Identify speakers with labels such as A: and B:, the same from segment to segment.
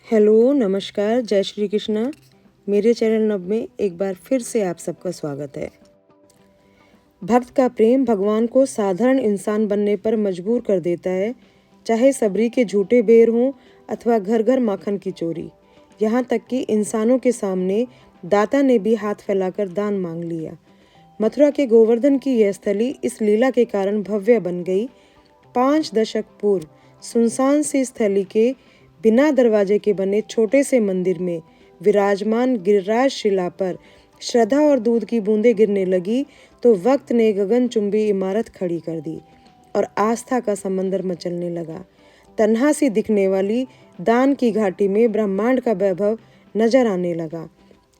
A: Hello, नमस्कार, जय श्री कृष्णा। मेरे चैनल नव में एक बार फिर से आप सबका स्वागत है। भक्त का प्रेम भगवान को साधारण इंसान बनने पर मजबूर कर देता है, चाहे सबरी के झूठे बेर हों अथवा घर घर माखन की चोरी। यहाँ तक कि इंसानों के सामने दाता ने भी हाथ फैलाकर दान मांग लिया। मथुरा के गोवर्धन की यह स्थली इस लीला के कारण भव्य बन गई। 5 दशक पूर्व सुनसान सी स्थली के बिना दरवाजे के बने छोटे से मंदिर में विराजमान गिरिराज शिला पर श्रद्धा और दूध की बूंदें गिरने लगी तो वक्त ने गगनचुंबी इमारत खड़ी कर दी और आस्था का समंदर मचलने लगा। तन्हा सी दिखने वाली दान की घाटी में ब्रह्मांड का वैभव नजर आने लगा।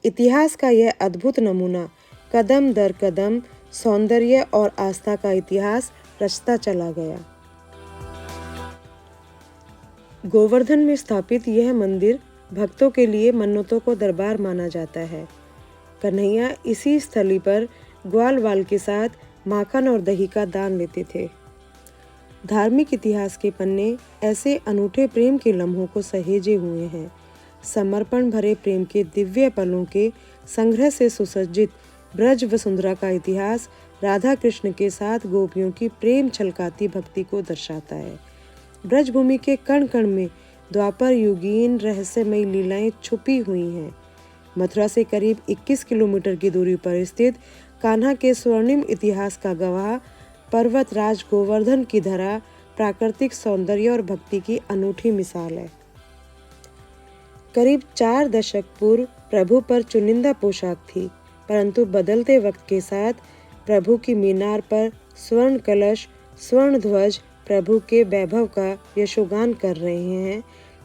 A: इतिहास का यह अद्भुत नमूना कदम दर कदम सौंदर्य और आस्था का इतिहास रचता चला गया। गोवर्धन में स्थापित यह मंदिर भक्तों के लिए मन्नतों को दरबार माना जाता है। कन्हैया इसी स्थली पर ग्वाल वाल के साथ माखन और दही का दान लेते थे। धार्मिक इतिहास के पन्ने ऐसे अनूठे प्रेम के लम्हों को सहेजे हुए हैं। समर्पण भरे प्रेम के दिव्य पलों के संग्रह से सुसज्जित ब्रज वसुंधरा का इतिहास राधा कृष्ण के साथ गोपियों की प्रेम छलकाती भक्ति को दर्शाता है। ब्रजभूमि के कण कण में द्वापर युगीन रहस्यमयी लीलाएं छुपी हुई हैं। मथुरा से करीब 21 किलोमीटर की दूरी पर स्थित कान्हा के स्वर्णिम इतिहास का गवाह पर्वत राज गोवर्धन की धरा प्राकृतिक सौंदर्य और भक्ति की अनूठी मिसाल है। करीब 4 दशक पूर्व प्रभु पर चुनिंदा पोशाक थी, परंतु बदलते वक्त के साथ प्रभु की मीनार पर स्वर्ण कलश, स्वर्ण ध्वज प्रभु के वैभव का यशोगान कर रहे हैं।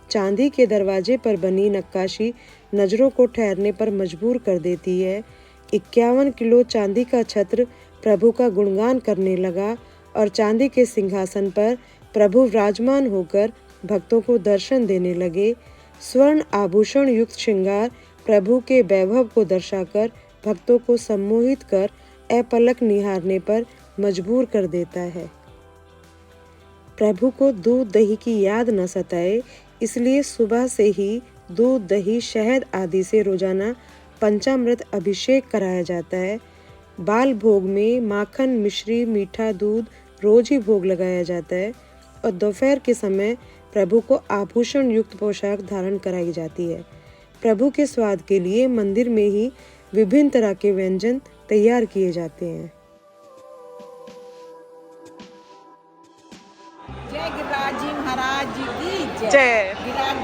A: चांदी के दरवाजे पर बनी नक्काशी नजरों को ठहरने पर मजबूर कर देती है। 51 किलो चांदी का छत्र प्रभु का गुणगान करने लगा और चांदी के सिंहासन पर प्रभु विराजमान होकर भक्तों को दर्शन देने लगे। स्वर्ण आभूषण युक्त श्रृंगार प्रभु के वैभव को दर्शाकर भक्तों को सम्मोहित कर अपलक निहारने पर मजबूर कर देता है। प्रभु को दूध दही की याद न सताए, इसलिए सुबह से ही दूध दही शहद आदि से रोजाना पंचामृत अभिषेक कराया जाता है। बाल भोग में माखन मिश्री मीठा दूध रोज ही भोग लगाया जाता है और दोपहर के समय प्रभु को आभूषण युक्त पोशाक धारण कराई जाती है। प्रभु के स्वाद के लिए मंदिर में ही विभिन्न तरह के व्यंजन तैयार किए जाते हैं।
B: जय गिरिराज जी महाराज जी की जय।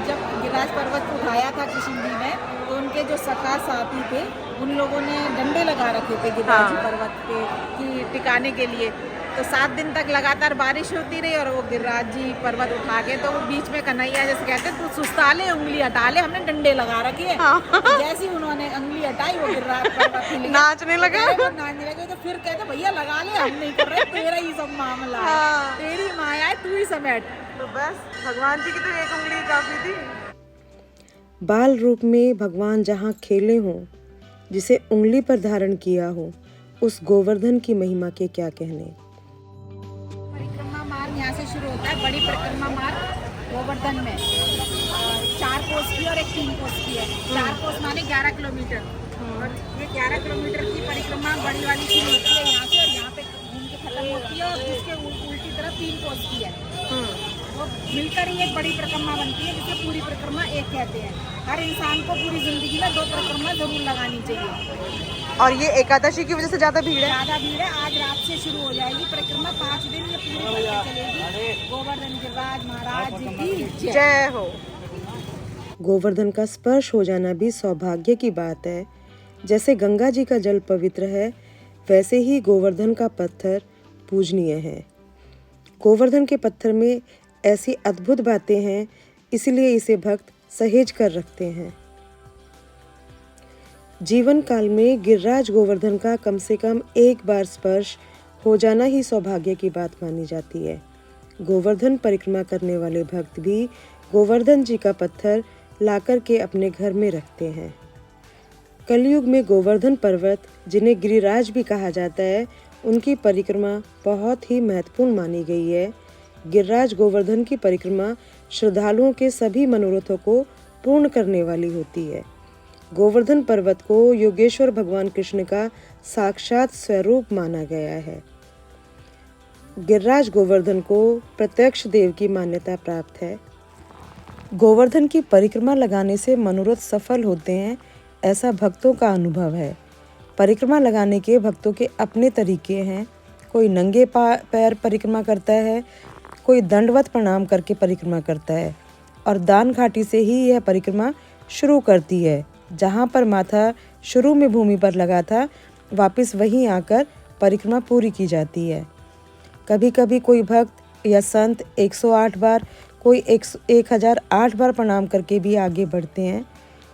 B: जब गिरिराज पर्वत उठाया था कृष्ण जी ने, तो उनके जो सखा साथी थे उन लोगों ने डंडे लगा रखे थे गिरिराज पर्वत पे की टिकाने के लिए। तो 7 दिन तक लगातार बारिश होती रही और वो गिरिराज जी पर्वत उठा के, तो वो बीच में कन्हैया जैसे कहते तू सुस्ता ले उंगली हटा ले, हमने डंडे लगा रखी है। तो जैसे ही उन्होंने उंगली हटाई वो गिरिराज पर्वत नाचने लगे। तो फिर कहते भैया लगा ले, हम नहीं कर रहे, तेरा ही सब मामला है, तेरी माया है, तू ही समेट। तो बस भगवान जी की तो एक उंगली काफी थी।
A: बाल रूप में भगवान जहाँ खेले हों, जिसे उंगली पर धारण किया हो, उस गोवर्धन की महिमा के क्या कहने।
B: परिक्रमा मार्ग यहाँ से शुरू होता है, बड़ी परिक्रमा मार्ग गोवर्धन में 4 कोस की और एक 3 कोस की है। 4 कोस माने 11 किलोमीटर और ये 11 किलोमीटर की परिक्रमा बड़ी वाली शुरू होती है यहाँ से और यहाँ पे घूम के खत्म होती है और उसके उल्टी तरफ 3 कोस की है। वो मिलकर ही एक बड़ी परिक्रमा बनती है, जिसे पूरी परिक्रमा एक कहते हैं। हर इंसान को पूरी जिंदगी में 2 परिक्रमा जरूर लगानी चाहिए।
C: और ये एकादशी की वजह से ज्यादा भीड़ है।
B: आज रात से शुरू हो जाएगी परिक्रमा, 5 दिन ये पूरी चलेगी। गोवर्धन गिरिराज महाराज की
C: जय हो।
A: गोवर्धन का स्पर्श हो जाना भी सौभाग्य की बात है। जैसे गंगा जी का जल पवित्र है, वैसे ही गोवर्धन का पत्थर पूजनीय है। गोवर्धन के पत्थर में ऐसी अद्भुत बातें हैं, इसलिए इसे भक्त सहेज कर रखते हैं। जीवन काल में गिरिराज गोवर्धन का कम से कम एक बार स्पर्श हो जाना ही सौभाग्य की बात मानी जाती है। गोवर्धन परिक्रमा करने वाले भक्त भी गोवर्धन जी का पत्थर लाकर के अपने घर में रखते हैं। कलयुग में गोवर्धन पर्वत, जिन्हें गिरिराज भी कहा जाता है, उनकी परिक्रमा बहुत ही महत्वपूर्ण मानी गई है। गिरिराज गोवर्धन की परिक्रमा श्रद्धालुओं के सभी मनोरथों को पूर्ण करने वाली होती है। गोवर्धन पर्वत को योगेश्वर भगवान कृष्ण का साक्षात स्वरूप माना गया है। गिरिराज गोवर्धन को प्रत्यक्ष देव की मान्यता प्राप्त है। गोवर्धन की परिक्रमा लगाने से मनोरथ सफल होते हैं, ऐसा भक्तों का अनुभव है। परिक्रमा लगाने के भक्तों के अपने तरीके हैं। कोई नंगे पैर परिक्रमा करता है, कोई दंडवत प्रणाम करके परिक्रमा करता है और दान घाटी से ही यह परिक्रमा शुरू करती है। जहाँ पर माथा शुरू में भूमि पर लगा था, वापस वहीं आकर परिक्रमा पूरी की जाती है। कभी कभी कोई भक्त या संत 108 बार, कोई 1008 बार प्रणाम करके भी आगे बढ़ते हैं।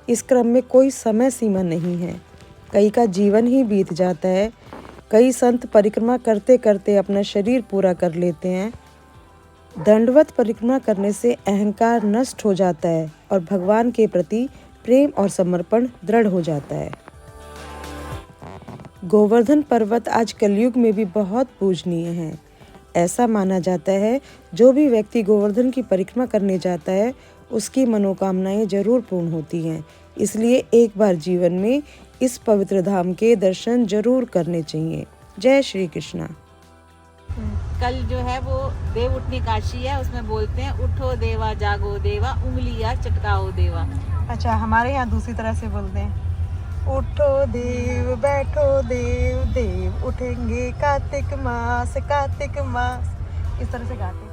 A: इस क्रम में कोई समय सीमा नहीं है, कई का जीवन ही बीत जाता है। कई संत परिक्रमा करते करते अपना शरीर पूरा कर लेते हैं। दंडवत परिक्रमा करने से अहंकार नष्ट हो जाता है और भगवान के प्रति प्रेम और समर्पण दृढ़ हो जाता है। गोवर्धन पर्वत आज कलयुग में भी बहुत पूजनीय है। ऐसा माना जाता है जो भी व्यक्ति गोवर्धन की परिक्रमा करने जाता है उसकी मनोकामनाएं जरूर पूर्ण होती हैं। इसलिए एक बार जीवन में इस पवित्र धाम के दर्शन जरूर करने चाहिए। जय श्री कृष्णा।
B: कल जो है वो देव उठनी काशी है, उसमें बोलते हैं उठो देवा जागो देवा उंगलियां चटकाओ देवा।
C: अच्छा, हमारे यहाँ दूसरी तरह से बोलते हैं, उठो देव बैठो देव, देव उठेंगे कार्तिक मास, इस तरह से गाते हैं।